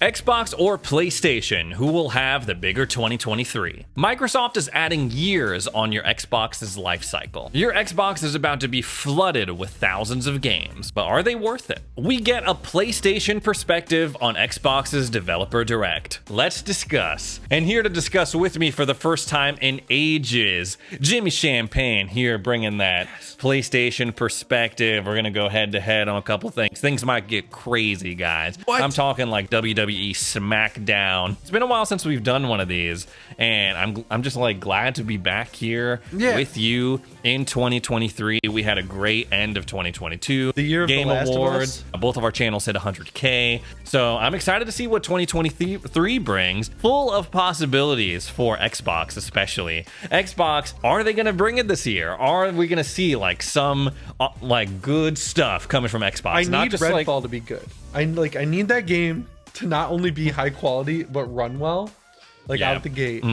Xbox or PlayStation, who will have the bigger 2023? Microsoft is adding years on your Xbox's life cycle. Your Xbox is about to be flooded with thousands of games, but are they worth it? We get a PlayStation perspective on Xbox's Developer Direct. Let's discuss. And here to discuss with me for the first time in ages, Jimmy Champagne here bringing that PlayStation perspective. We're gonna go head to head on a couple things. Things might get crazy, guys. What? I'm talking like WWE SmackDown. It's been a while since we've done one of these, and I'm just like glad to be back here with you in 2023. We had a great end of 2022. The year of Game The Last Awards. of Us. Both of our channels hit 100K. So I'm excited to see what 2023 brings. Full of possibilities for Xbox, especially. Xbox, are they going to bring it this year? Are we going to see like some like good stuff coming from Xbox? I Not need just Redfall to be good. I need that game to not only be high quality but run well, like out the gate.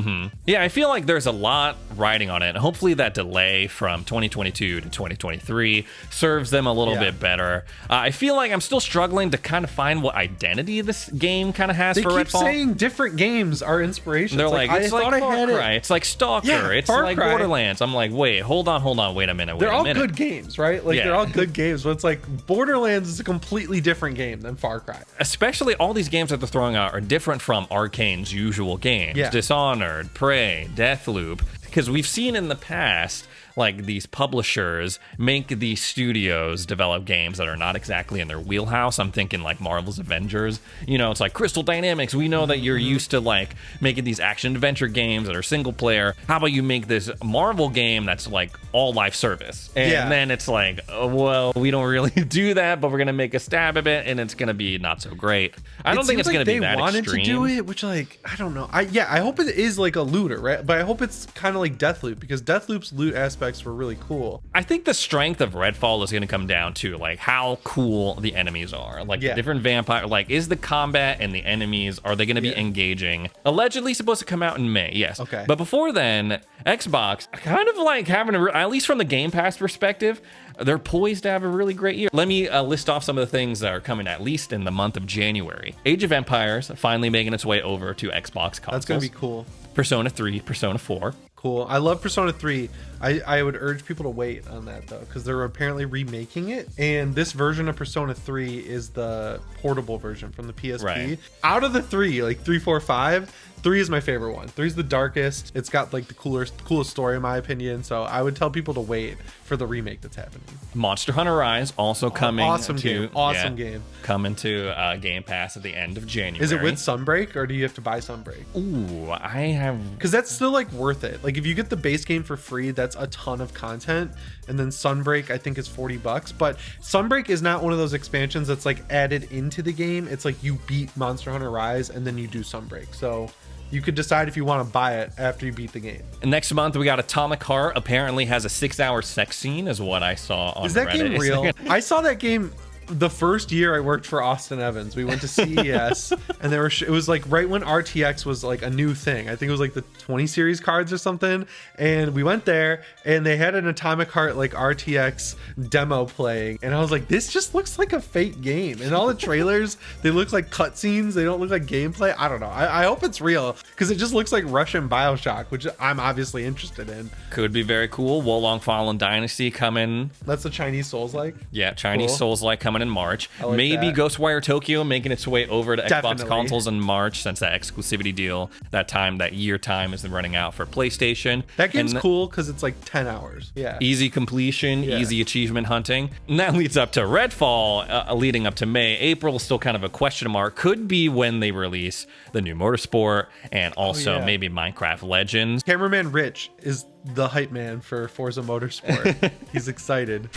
Yeah, I feel like there's a lot riding on it, and hopefully that delay from 2022 to 2023 serves them a little bit better. I feel like I'm still struggling to kind of find what identity this game kind of has for Redfall. They keep saying different games are inspiration. They're like, it's like Far Cry, it's like Stalker, it's Far like Cry. Borderlands. I'm like, wait, hold on, wait a minute. They're all good games, right? Like they're all good games, but it's like Borderlands is a completely different game than Far Cry. Especially all these games that they're throwing out are different from Arcane's usual games. Dishonored, Prey, Deathloop, because we've seen in the past like these publishers make these studios develop games that are not exactly in their wheelhouse. I'm thinking like Marvel's Avengers. You know, it's like Crystal Dynamics. We know that you're used to like making these action adventure games that are single player. How about you make this Marvel game that's like all life service? And then it's like, oh, well, we don't really do that, but we're gonna make a stab at it, and it's gonna be not so great. I don't think it's gonna be that extreme. They wanted to do it, which like I don't know. I hope it is like a looter, right? But I hope it's kind of like Deathloop, because Deathloop's loot aspects were really cool. I think the strength of Redfall is going to come down to like how cool the enemies are, like the different vampire, like is the combat and the enemies, are they going to be engaging? Allegedly supposed to come out in May, yes. Okay. But before then, Xbox kind of like having at least from the Game Pass perspective, they're poised to have a really great year. Let me list off some of the things that are coming at least in the month of January. Age of Empires finally making its way over to Xbox consoles. That's going to be cool. Persona 3, Persona 4. Cool. I love Persona 3. I would urge people to wait on that though, because they're apparently remaking it, and this version of Persona 3 is the portable version from the PSP. Right. Out of the three, like 3, 4, 5, 3 is my favorite one. 3 is the darkest. It's got like the coolest story in my opinion. So I would tell people to wait for the remake that's happening. Monster Hunter Rise also coming. Awesome to game. Coming to Game Pass at the end of January. Is it with Sunbreak, or do you have to buy Sunbreak? Ooh, I have, because that's still like worth it. Like if you get the base game for free, that's a ton of content, and then Sunbreak I think is $40. But Sunbreak is not one of those expansions that's like added into the game. It's like you beat Monster Hunter Rise and then you do Sunbreak. So you could decide if you want to buy it after you beat the game. And next month we got Atomic Heart. Apparently has a 6-hour sex scene, is what I saw on Reddit. Is that game real? I saw that game the first year I worked for Austin Evans. We went to CES and it was like right when RTX was like a new thing. I think it was like the 20 series cards or something, and we went there and they had an Atomic Heart like RTX demo playing, and I was like, this just looks like a fake game. And all the trailers, they look like cutscenes, they don't look like gameplay. I don't know. I hope it's real, because it just looks like Russian Bioshock, which I'm obviously interested in. Could be very cool. Wolong Fallen Dynasty coming. That's the Chinese Souls-like. Yeah, Chinese Souls-like coming in March. Like maybe that. Ghostwire Tokyo making its way over to Definitely. Xbox consoles in March, since that exclusivity deal, that year time is running out for PlayStation. That game's cool because it's like 10 hours. Yeah. Easy completion, easy achievement hunting. And that leads up to Redfall, leading up to May. April is still kind of a question mark. Could be when they release the new Motorsport, and also maybe Minecraft Legends. Cameraman Rich is the hype man for Forza Motorsport. He's excited.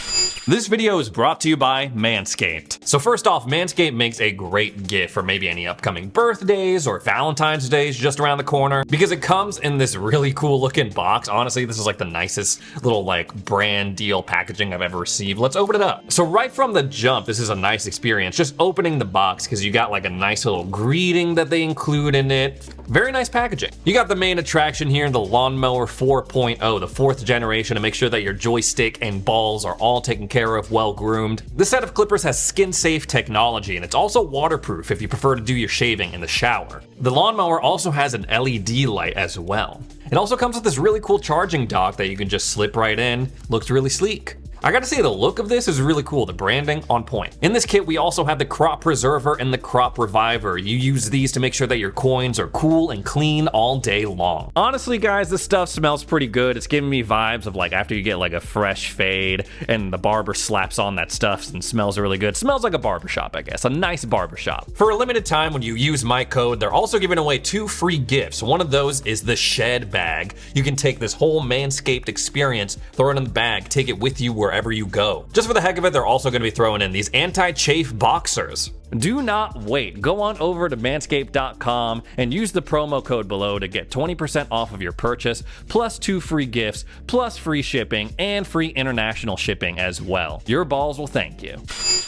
This video is brought to you by Manscaped. So first off, Manscaped makes a great gift for maybe any upcoming birthdays or Valentine's Days just around the corner, because it comes in this really cool looking box. Honestly, this is like the nicest little like brand deal packaging I've ever received. Let's open it up. So right from the jump, this is a nice experience just opening the box, because you got like a nice little greeting that they include in it. Very nice packaging. You got the main attraction here, the Lawnmower 4.0, the 4th generation, to make sure that your joystick and balls are all taken care of, well groomed. This set of clippers has skin-safe technology, and it's also waterproof if you prefer to do your shaving in the shower. The lawnmower also has an LED light as well. It also comes with this really cool charging dock that you can just slip right in. Looks really sleek. I gotta say, the look of this is really cool, the branding on point. In this kit, we also have the Crop Preserver and the Crop Reviver. You use these to make sure that your coins are cool and clean all day long. Honestly, guys, this stuff smells pretty good. It's giving me vibes of like after you get like a fresh fade and the barber slaps on that stuff and smells really good. Smells like a barbershop, I guess, a nice barbershop. For a limited time, when you use my code, they're also giving away 2 free gifts. One of those is the Shed Bag. You can take this whole Manscaped experience, throw it in the bag, take it with you wherever you go. Just for the heck of it, they're also going to be throwing in these anti-chafe boxers. Do not wait. Go on over to manscaped.com and use the promo code below to get 20% off of your purchase, plus 2 free gifts, plus free shipping, and free international shipping as well. Your balls will thank you.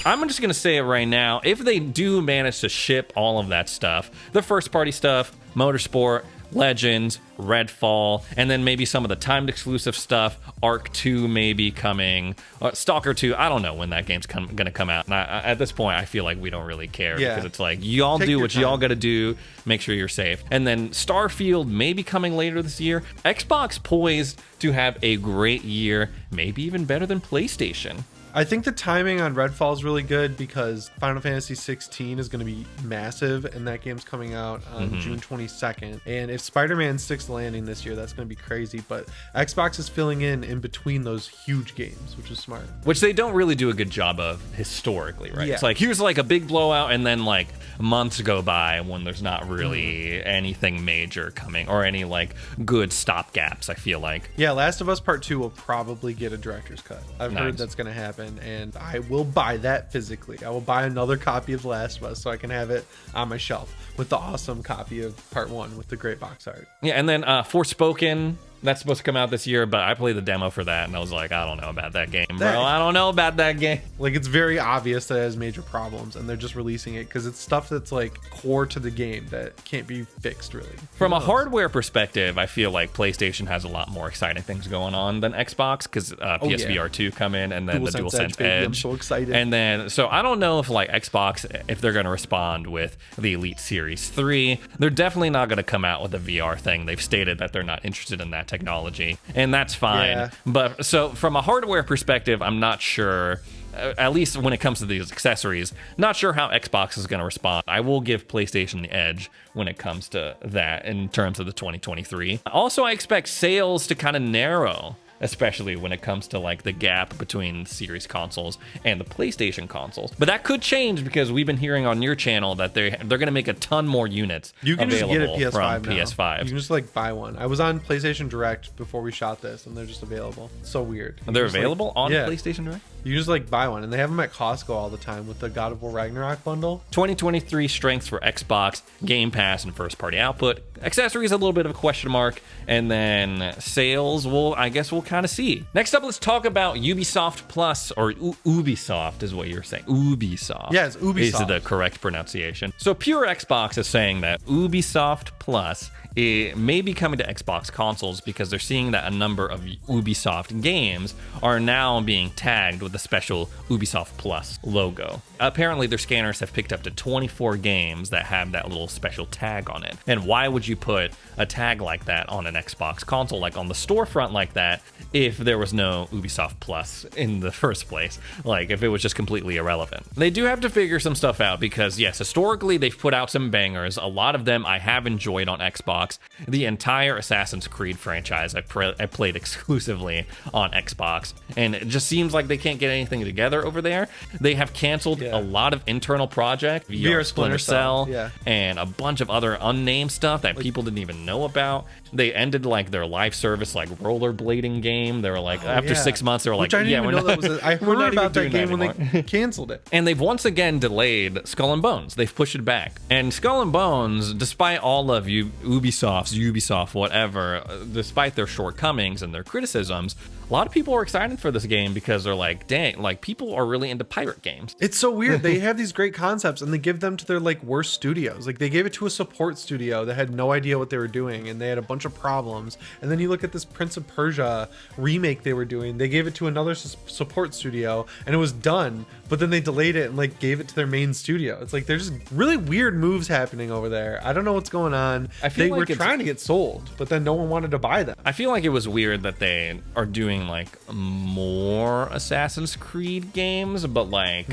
I'm just going to say it right now. If they do manage to ship all of that stuff, the first party stuff, Motorsport, Legends, Redfall, and then maybe some of the timed exclusive stuff, Arc 2 maybe coming, Stalker 2, I don't know when that game's gonna come out. And at this point, I feel like we don't really care because it's like, y'all do what y'all gotta do, make sure you're safe. And then Starfield maybe coming later this year. Xbox poised to have a great year, maybe even better than PlayStation. I think the timing on Redfall is really good because Final Fantasy 16 is going to be massive, and that game's coming out on June 22nd. And if Spider-Man 6 landing this year, that's going to be crazy. But Xbox is filling in between those huge games, which is smart. Which they don't really do a good job of historically, right? Yeah. It's like, here's like a big blowout, and then like months go by when there's not really anything major coming or any like good stopgaps, I feel like. Yeah, Last of Us Part 2 will probably get a director's cut. I've heard that's going to happen. And I will buy that physically. I will buy another copy of The Last of Us so I can have it on my shelf with the awesome copy of Part 1 with the great box art. Yeah, and then Forspoken, that's supposed to come out this year, but I played the demo for that and I was like, I don't know about that game, bro. I don't know about that game. Like, it's very obvious that it has major problems and they're just releasing it because it's stuff that's like core to the game that can't be fixed really. From a hardware perspective, I feel like PlayStation has a lot more exciting things going on than Xbox because PSVR 2 come in and then the DualSense Edge. I'm so excited. And then, so I don't know if like Xbox, if they're going to respond with the Elite Series 3. They're definitely not going to come out with a VR thing. They've stated that they're not interested in that technology, and that's fine. Yeah. But so from a hardware perspective, I'm not sure, at least when it comes to these accessories, not sure how Xbox is going to respond. I will give PlayStation the edge when it comes to that in terms of the 2023. Also, I expect sales to kind of narrow, especially when it comes to like the gap between series consoles and the PlayStation consoles. But that could change because we've been hearing on your channel that they're going to make a ton more units you can just get a PS5 from now. PS5. You can just like buy one. I was on PlayStation Direct before we shot this and they're just available. It's so weird. They're available on PlayStation Direct? You just like buy one, and they have them at Costco all the time with the God of War Ragnarok bundle. 2023 strengths for Xbox, Game Pass, and first-party output. Accessories, a little bit of a question mark, and then sales, I guess we'll kind of see. Next up, let's talk about Ubisoft Plus, or Ubisoft is what you're saying. Ubisoft. Yeah, it's Ubisoft. Is the correct pronunciation. So Pure Xbox is saying that Ubisoft Plus, it may be coming to Xbox consoles because they're seeing that a number of Ubisoft games are now being tagged with the special Ubisoft Plus logo. Apparently, their scanners have picked up to 24 games that have that little special tag on it. And why would you put a tag like that on an Xbox console, like on the storefront like that, if there was no Ubisoft Plus in the first place? Like, if it was just completely irrelevant. They do have to figure some stuff out because, yes, historically, they've put out some bangers. A lot of them I have enjoyed on Xbox. The entire Assassin's Creed franchise I played exclusively on Xbox, and it just seems like they can't get anything together over there. They have canceled a lot of internal projects, VR Splinter Cell, and a bunch of other unnamed stuff that people didn't even know about. They ended like their live service, like rollerblading game. They were like, after 6 months, they were like, I heard about that game when they canceled it. And they've once again delayed Skull and Bones. They've pushed it back. And Skull and Bones, despite all of Ubisoft, whatever, despite their shortcomings and their criticisms, a lot of people are excited for this game because they're like, day, like people are really into pirate games. It's so weird. They have these great concepts and they give them to their like worst studios. Like they gave it to a support studio that had no idea what they were doing and they had a bunch of problems. And then you look at this Prince of Persia remake they were doing. They gave it to another support studio and it was done, but then they delayed it and like gave it to their main studio. It's like there's just really weird moves happening over there. I don't know what's going on. I feel they like were trying to get sold, but then no one wanted to buy them. I feel like it was weird that they are doing like more Assassin's Creed games, but like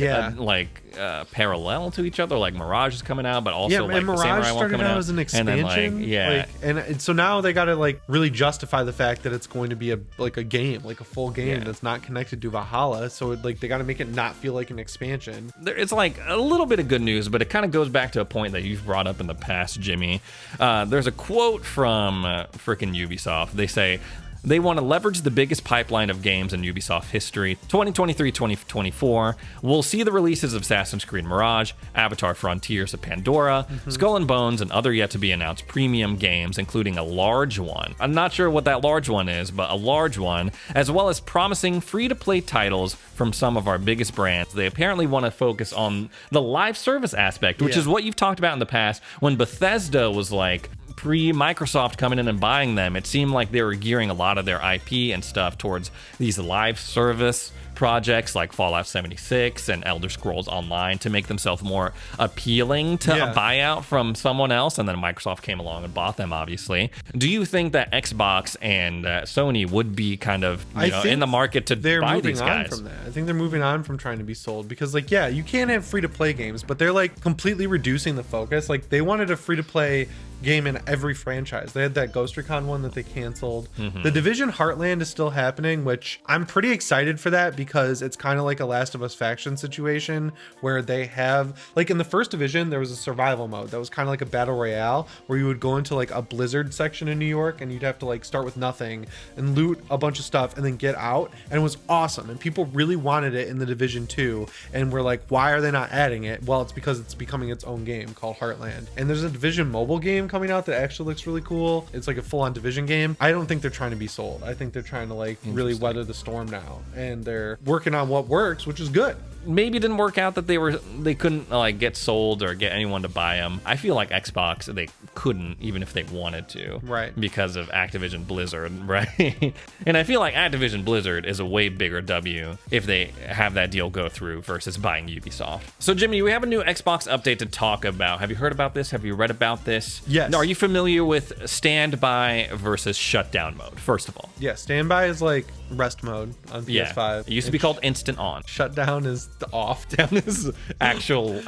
parallel to each other. Like Mirage is coming out, but also like Mirage the Samurai started coming out as an expansion. And so now they got to like really justify the fact that it's going to be a game, like a full game that's not connected to Valhalla. So like they got to make it not feel like an expansion. It's like a little bit of good news, but it kind of goes back to a point that you've brought up in the past, Jimmy. There's a quote from frickin' Ubisoft. They say they want to leverage the biggest pipeline of games in Ubisoft history. 2023-2024, we'll see the releases of Assassin's Creed Mirage, Avatar Frontiers of Pandora, Skull and Bones, and other yet to be announced premium games, including a large one. I'm not sure what that large one is, but a large one, as well as promising free-to-play titles from some of our biggest brands. They apparently want to focus on the live service aspect, which is what you've talked about in the past when Bethesda was like pre-Microsoft coming in and buying them. It seemed like they were gearing a lot of their IP and stuff towards these live service projects like Fallout 76 and Elder Scrolls Online to make themselves more appealing to a buyout from someone else, and then Microsoft came along and bought them, obviously. Do you think that Xbox and Sony would be kind of in the market to buy these guys? From that. I think they're moving on from trying to be sold because like you can't have free-to-play games, but they're like completely reducing the focus. Like they wanted a free-to-play game in every franchise. They had that Ghost Recon one that they canceled. The Division Heartland is still happening, which I'm pretty excited for that because it's kind of like a Last of Us faction situation where they have, like in the first Division, there was a survival mode that was kind of like a battle royale where you would go into like a blizzard section in New York and you'd have to like start with nothing and loot a bunch of stuff and then get out, and it was awesome and people really wanted it in the Division 2, and we're like, why are they not adding it? Well, it's because it's becoming its own game called Heartland, and there's a Division mobile game coming out that actually looks really cool. It's like a full-on Division game. I don't think they're trying to be sold. I think they're trying to like really weather the storm now, and they're working on what works, which is good. Maybe it didn't work out that they couldn't like get sold or get anyone to buy them. I feel like Xbox, they couldn't even if they wanted to, right? Because of Activision Blizzard, right? And I feel like Activision Blizzard is a way bigger W if they have that deal go through versus buying Ubisoft. So Jimmy, we have a new Xbox update to talk about. Have you heard about this? Have you read about this? Yes. Are you familiar with standby versus shutdown mode? First of all, yeah, standby is like rest mode on PS5. It used to be called instant on. Shutdown is off. Down is actually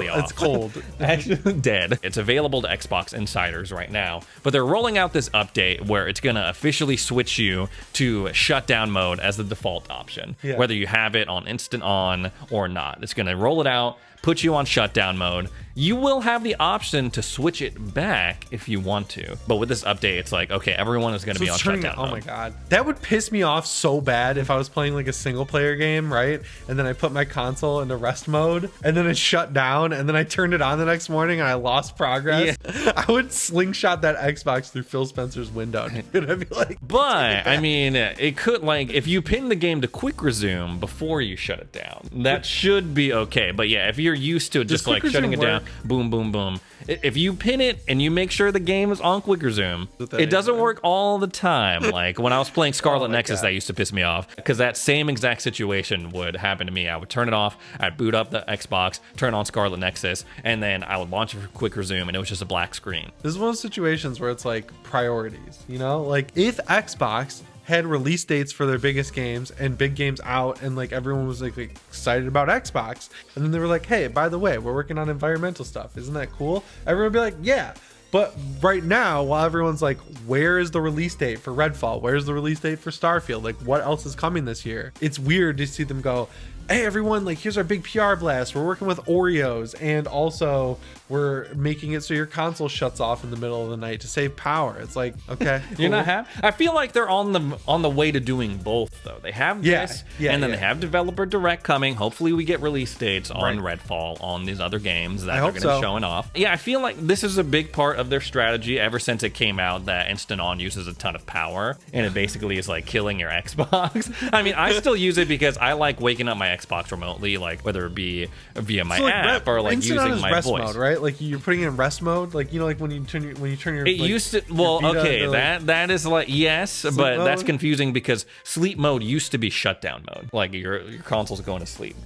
off. It's cold. Actually dead. It's available to Xbox insiders right now, but they're rolling out this update where it's going to officially switch you to shutdown mode as the default option, whether you have it on instant on or not. It's going to roll it out, put you on shutdown mode. You will have the option to switch it back if you want to. But with this update, it's like, okay, everyone is going to be on shutdown mode. Oh my God. That would piss me off so bad if I was playing like a single player game, right? And then I put my console into rest mode and then it shut down and then I turned it on the next morning and I lost progress. Yeah. I would slingshot that Xbox through Phil Spencer's window. Dude. I'd be like, but I mean, it could, like, if you pin the game to quick resume before you shut it down, that should be okay. But yeah, if you're used to just like shutting it down, boom, boom, boom. If you pin it and you make sure the game is on quick resume, it doesn't work all the time. Like when I was playing Scarlet Nexus, that used to piss me off because that same exact situation would happen to me. I would turn it off, I'd boot up the Xbox, turn on Scarlet Nexus, and then I would launch it for quick resume and it was just a black screen. This is one of those situations where it's like priorities, you know? Like if Xbox had release dates for their biggest games and big games out and like everyone was like excited about Xbox, and then they were like, hey, by the way, we're working on environmental stuff, isn't that cool? Everyone would be like, yeah. But right now, while everyone's like, where is the release date for Redfall? Where's the release date for Starfield? Like, what else is coming this year? It's weird to see them go, hey everyone, like here's our big PR blast. We're working with Oreos, and also we're making it so your console shuts off in the middle of the night to save power. It's like, okay, cool. You're not happy? I feel like they're on the way to doing both though. They have this, and then they have developer direct coming. Hopefully we get release dates on Redfall, on these other games that they're going to be showing off. Yeah, I feel like this is a big part of their strategy ever since it came out, that Instant On uses a ton of power, and it basically is like killing your Xbox. I mean, I still use it because I like waking up my Xbox remotely, like whether it be via my app or like Instant using on is my rest voice mode, right? Like you're putting it in rest mode, like like when you turn your it used to, well, okay, that is like, yes, but mode? That's confusing because sleep mode used to be shutdown mode, like your console's going to sleep.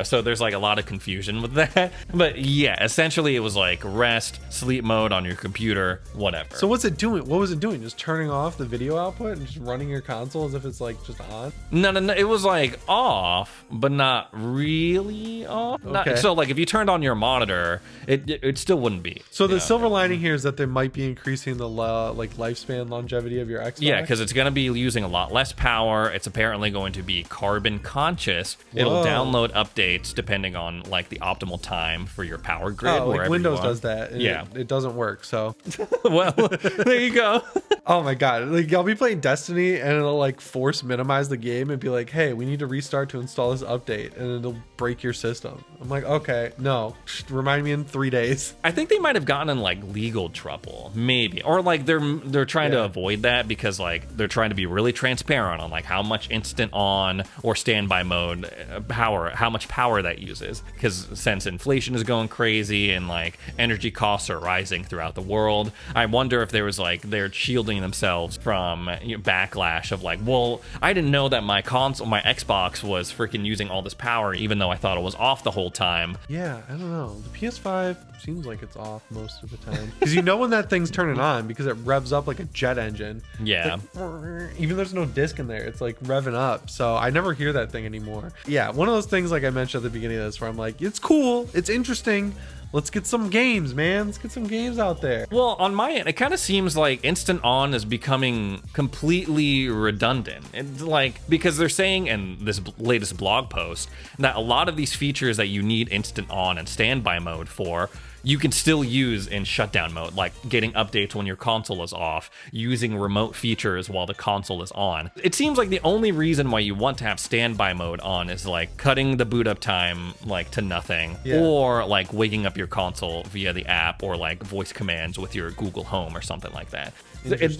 So there's like a lot of confusion with that. But yeah, essentially it was like rest, sleep mode on your computer, whatever. So what's it doing? What was it doing? Just turning off the video output and just running your console as if it's like just on? No. It was like off, but not really off. Okay. So like if you turned on your monitor, it still wouldn't be. So the silver lining here is that they might be increasing the like lifespan longevity of your Xbox. Yeah, because it's going to be using a lot less power. It's apparently going to be carbon conscious. It'll download updates depending on like the optimal time for your power grid. Like Windows does that. Yeah, it doesn't work. So well, there you go. Oh my god, like I'll be playing Destiny and it'll like force minimize the game and be like, hey, we need to restart to install this update, and it'll break your system. I'm like, okay, no, remind me in 3 days. I think they might have gotten in like legal trouble, maybe, or like they're trying to avoid that because like they're trying to be really transparent on like how much instant on or standby mode power, how much power that uses, because since inflation is going crazy and like energy costs are rising throughout the world, I wonder if there was like they're shielding themselves from backlash of like, well, I didn't know that my console, my Xbox was freaking using all this power even though I thought it was off the whole time. Yeah, I don't know. The PS5 seems like it's off most of the time because when that thing's turning on because it revs up like a jet engine. Yeah, like, even there's no disc in there, it's like revving up, so I never hear that thing anymore. Yeah, one of those things like I mentioned at the beginning of this where I'm like, it's cool, it's interesting, let's get some games, man. Let's get some games out there. Well, on my end, it kind of seems like Instant On is becoming completely redundant. It's like, because they're saying in this latest blog post that a lot of these features that you need Instant On and standby mode for, you can still use in shutdown mode, like getting updates when your console is off, using remote features while the console is on. It seems like the only reason why you want to have standby mode on is like cutting the boot up time like to nothing, or like waking up your console via the app or like voice commands with your Google Home or something like that.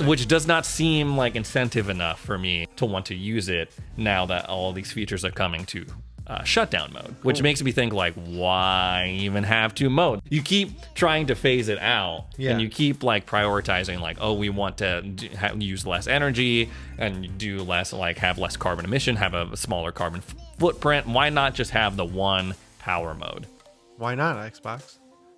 Which does not seem like incentive enough for me to want to use it now that all these features are coming to shutdown mode, which makes me think like, why even have two modes? You keep trying to phase it out, and you keep like prioritizing like, oh, we want to use less energy and do less, like have less carbon emission, have a smaller carbon footprint. Why not just have the one power mode? Why not, Xbox?